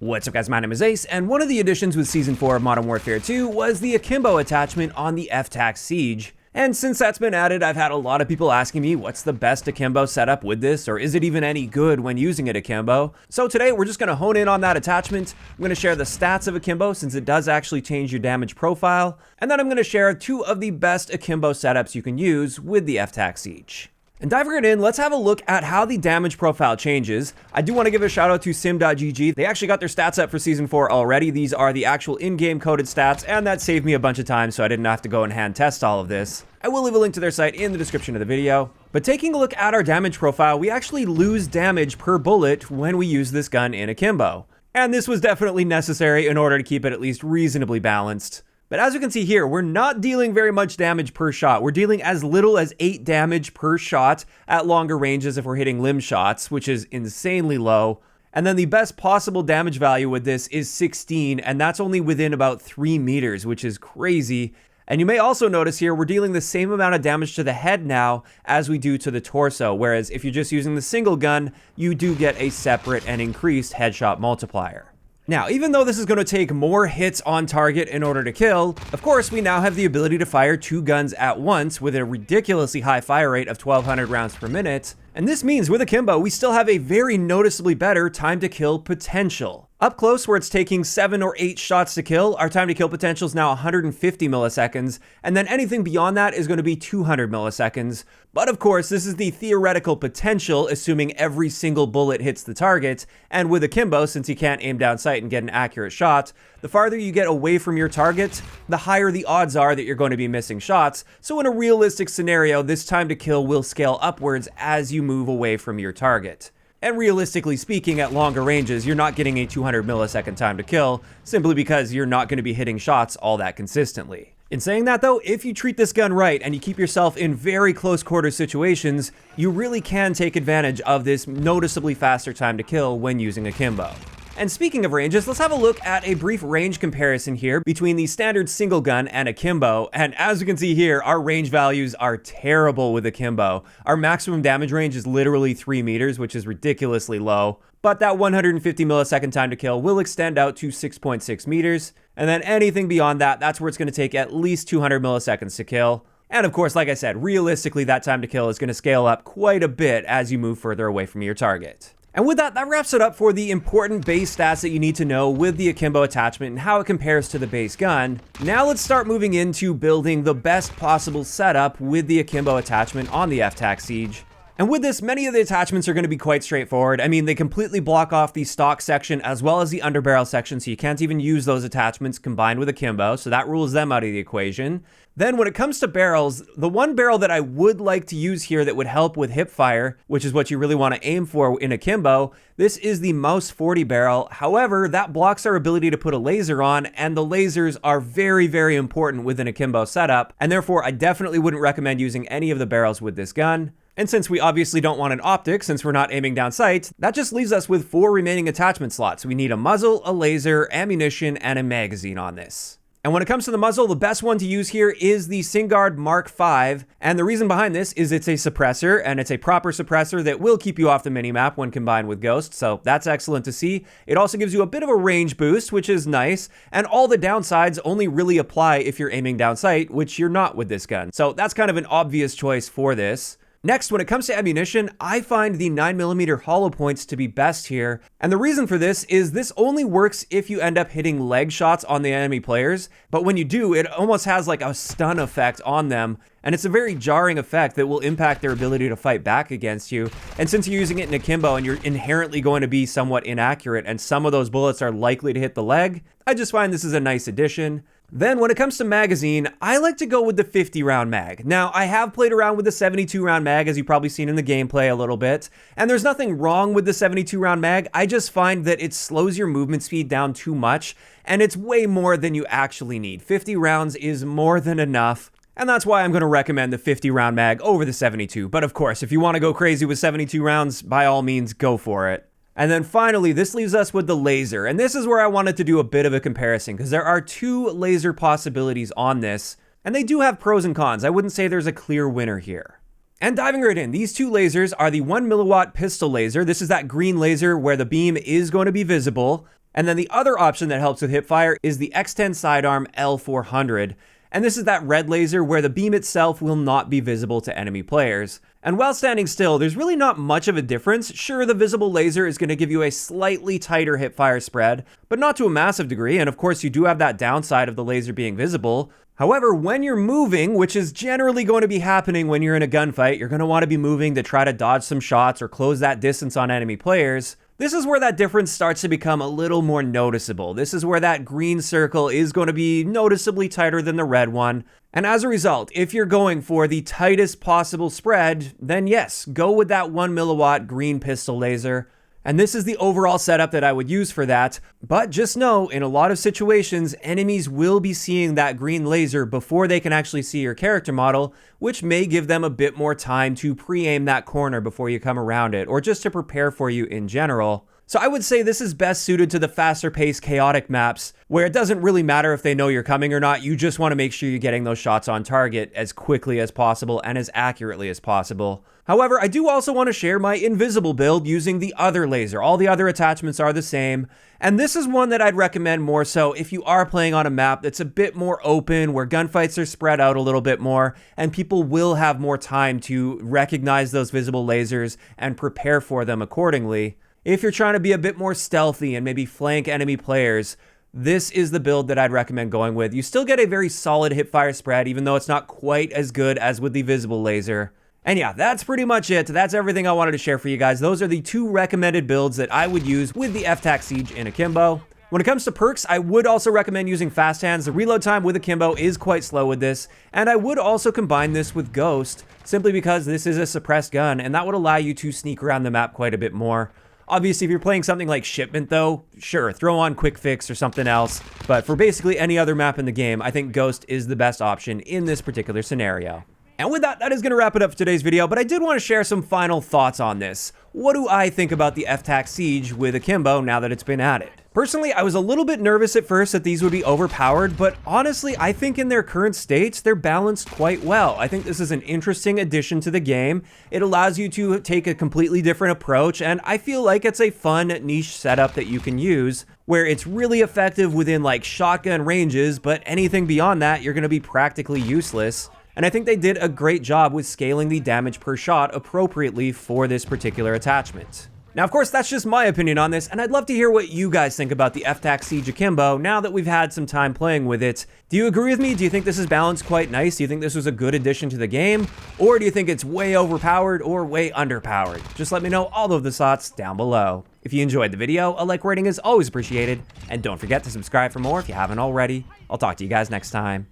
What's up guys, my name is Ace, and one of the additions with Season 4 of Modern Warfare 2 was the Akimbo attachment on the FTAC Siege. And since that's been added, I've had a lot of people asking me what's the best Akimbo setup with this, or is it even any good when using it Akimbo? So today we're just going to hone in on that attachment. I'm going to share the stats of Akimbo since it does actually change your damage profile, and then I'm going to share two of the best Akimbo setups you can use with the FTAC Siege. And diving right in, let's have a look at how the damage profile changes. I do want to give a shout out to sim.gg. They actually got their stats up for Season 4 already. These are the actual in-game coded stats, and that saved me a bunch of time so I didn't have to go and hand test all of this. I will leave a link to their site in the description of the video. But taking a look at our damage profile, we actually lose damage per bullet when we use this gun in Akimbo. And this was definitely necessary in order to keep it at least reasonably balanced. But as you can see here, we're not dealing very much damage per shot. We're dealing as little as 8 damage per shot at longer ranges if we're hitting limb shots, which is insanely low. And then the best possible damage value with this is 16, and that's only within about 3 meters, which is crazy. And you may also notice here, we're dealing the same amount of damage to the head now as we do to the torso, whereas if you're just using the single gun, you do get a separate and increased headshot multiplier. Now, even though this is going to take more hits on target in order to kill, of course, we now have the ability to fire 2 guns at once with a ridiculously high fire rate of 1,200 rounds per minute. And this means with Akimbo, we still have a very noticeably better time to kill potential. Up close, where it's taking 7 or 8 shots to kill, our time to kill potential is now 150 milliseconds, and then anything beyond that is going to be 200 milliseconds. But of course, this is the theoretical potential, assuming every single bullet hits the target, and with Akimbo, since you can't aim down sight and get an accurate shot, the farther you get away from your target, the higher the odds are that you're going to be missing shots. So in a realistic scenario, this time to kill will scale upwards as you move away from your target. And realistically speaking, at longer ranges, you're not getting a 200 millisecond time to kill, simply because you're not going to be hitting shots all that consistently. In saying that though, if you treat this gun right and you keep yourself in very close quarter situations, you really can take advantage of this noticeably faster time to kill when using Akimbo. And speaking of ranges, let's have a look at a brief range comparison here between the standard single gun and Akimbo. And as you can see here, our range values are terrible with Akimbo. Our maximum damage range is literally 3 meters, which is ridiculously low. But that 150 millisecond time to kill will extend out to 6.6 meters. And then anything beyond that, that's where it's going to take at least 200 milliseconds to kill. And of course, like I said, realistically, that time to kill is going to scale up quite a bit as you move further away from your target. And with that, that wraps it up for the important base stats that you need to know with the Akimbo attachment and how it compares to the base gun. Now let's start moving into building the best possible setup with the Akimbo attachment on the FTAC Siege. And with this, many of the attachments are going to be quite straightforward. I mean, they completely block off the stock section as well as the underbarrel section, so you can't even use those attachments combined with Akimbo, so that rules them out of the equation. Then when it comes to barrels, the one barrel that I would like to use here that would help with hip fire, which is what you really want to aim for in Akimbo, this is the Mouse 40 barrel. However, that blocks our ability to put a laser on, and the lasers are very, very important with an Akimbo setup, and therefore I definitely wouldn't recommend using any of the barrels with this gun. And since we obviously don't want an optic, since we're not aiming down sight, that just leaves us with 4 remaining attachment slots. We need a muzzle, a laser, ammunition, and a magazine on this. And when it comes to the muzzle, the best one to use here is the Singuard Mark V. And the reason behind this is it's a suppressor, and it's a proper suppressor that will keep you off the minimap when combined with Ghost, so that's excellent to see. It also gives you a bit of a range boost, which is nice, and all the downsides only really apply if you're aiming down sight, which you're not with this gun. So that's kind of an obvious choice for this. Next, when it comes to ammunition, I find the 9mm hollow points to be best here. And the reason for this is this only works if you end up hitting leg shots on the enemy players. But when you do, it almost has like a stun effect on them. And it's a very jarring effect that will impact their ability to fight back against you. And since you're using it in Akimbo and you're inherently going to be somewhat inaccurate and some of those bullets are likely to hit the leg, I just find this is a nice addition. Then when it comes to magazine, I like to go with the 50 round mag. Now, I have played around with the 72 round mag, as you've probably seen in the gameplay a little bit, and there's nothing wrong with the 72 round mag. I just find that it slows your movement speed down too much, and it's way more than you actually need. 50 rounds is more than enough. And that's why I'm going to recommend the 50 round mag over the 72. But of course, if you want to go crazy with 72 rounds, by all means, go for it. And then finally, this leaves us with the laser. And this is where I wanted to do a bit of a comparison because there are 2 laser possibilities on this, and they do have pros and cons. I wouldn't say there's a clear winner here. And diving right in, these 2 lasers are the 1 milliwatt pistol laser. This is that green laser where the beam is going to be visible. And then the other option that helps with hipfire is the X10 sidearm L400. And this is that red laser where the beam itself will not be visible to enemy players. And while standing still, there's really not much of a difference. Sure, the visible laser is going to give you a slightly tighter hipfire spread, but not to a massive degree. And of course, you do have that downside of the laser being visible. However, when you're moving, which is generally going to be happening when you're in a gunfight, you're going to want to be moving to try to dodge some shots or close that distance on enemy players. This is where that difference starts to become a little more noticeable. This is where that green circle is going to be noticeably tighter than the red one. And as a result, if you're going for the tightest possible spread, then yes, go with that 1 milliwatt green pistol laser. And this is the overall setup that I would use for that. But just know, in a lot of situations, enemies will be seeing that green laser before they can actually see your character model, which may give them a bit more time to pre-aim that corner before you come around it, or just to prepare for you in general. So I would say this is best suited to the faster paced chaotic maps where it doesn't really matter if they know you're coming or not. You just want to make sure you're getting those shots on target as quickly as possible and as accurately as possible. However, I do also want to share my invisible build using the other laser. All the other attachments are the same. And this is one that I'd recommend more so if you are playing on a map that's a bit more open, where gunfights are spread out a little bit more, and people will have more time to recognize those visible lasers and prepare for them accordingly. If you're trying to be a bit more stealthy and maybe flank enemy players, this is the build that I'd recommend going with. You still get a very solid hipfire spread, even though it's not quite as good as with the visible laser. And yeah, that's pretty much it. That's everything I wanted to share for you guys. Those are the 2 recommended builds that I would use with the FTAC Siege in Akimbo. When it comes to perks, I would also recommend using fast hands. The reload time with Akimbo is quite slow with this, and I would also combine this with Ghost, simply because this is a suppressed gun, and that would allow you to sneak around the map quite a bit more. Obviously, if you're playing something like Shipment though, sure, throw on Quick Fix or something else. But for basically any other map in the game, I think Ghost is the best option in this particular scenario. And with that, that is going to wrap it up for today's video, but I did want to share some final thoughts on this. What do I think about the FTAC Siege with Akimbo now that it's been added? Personally, I was a little bit nervous at first that these would be overpowered, but honestly, I think in their current states, they're balanced quite well. I think this is an interesting addition to the game. It allows you to take a completely different approach, and I feel like it's a fun niche setup that you can use, where it's really effective within like shotgun ranges, but anything beyond that, you're going to be practically useless. And I think they did a great job with scaling the damage per shot appropriately for this particular attachment. Now, of course, that's just my opinion on this, and I'd love to hear what you guys think about the FTAC Siege Akimbo now that we've had some time playing with it. Do you agree with me? Do you think this is balanced quite nice? Do you think this was a good addition to the game? Or do you think it's way overpowered or way underpowered? Just let me know all of the thoughts down below. If you enjoyed the video, a like rating is always appreciated, and don't forget to subscribe for more if you haven't already. I'll talk to you guys next time.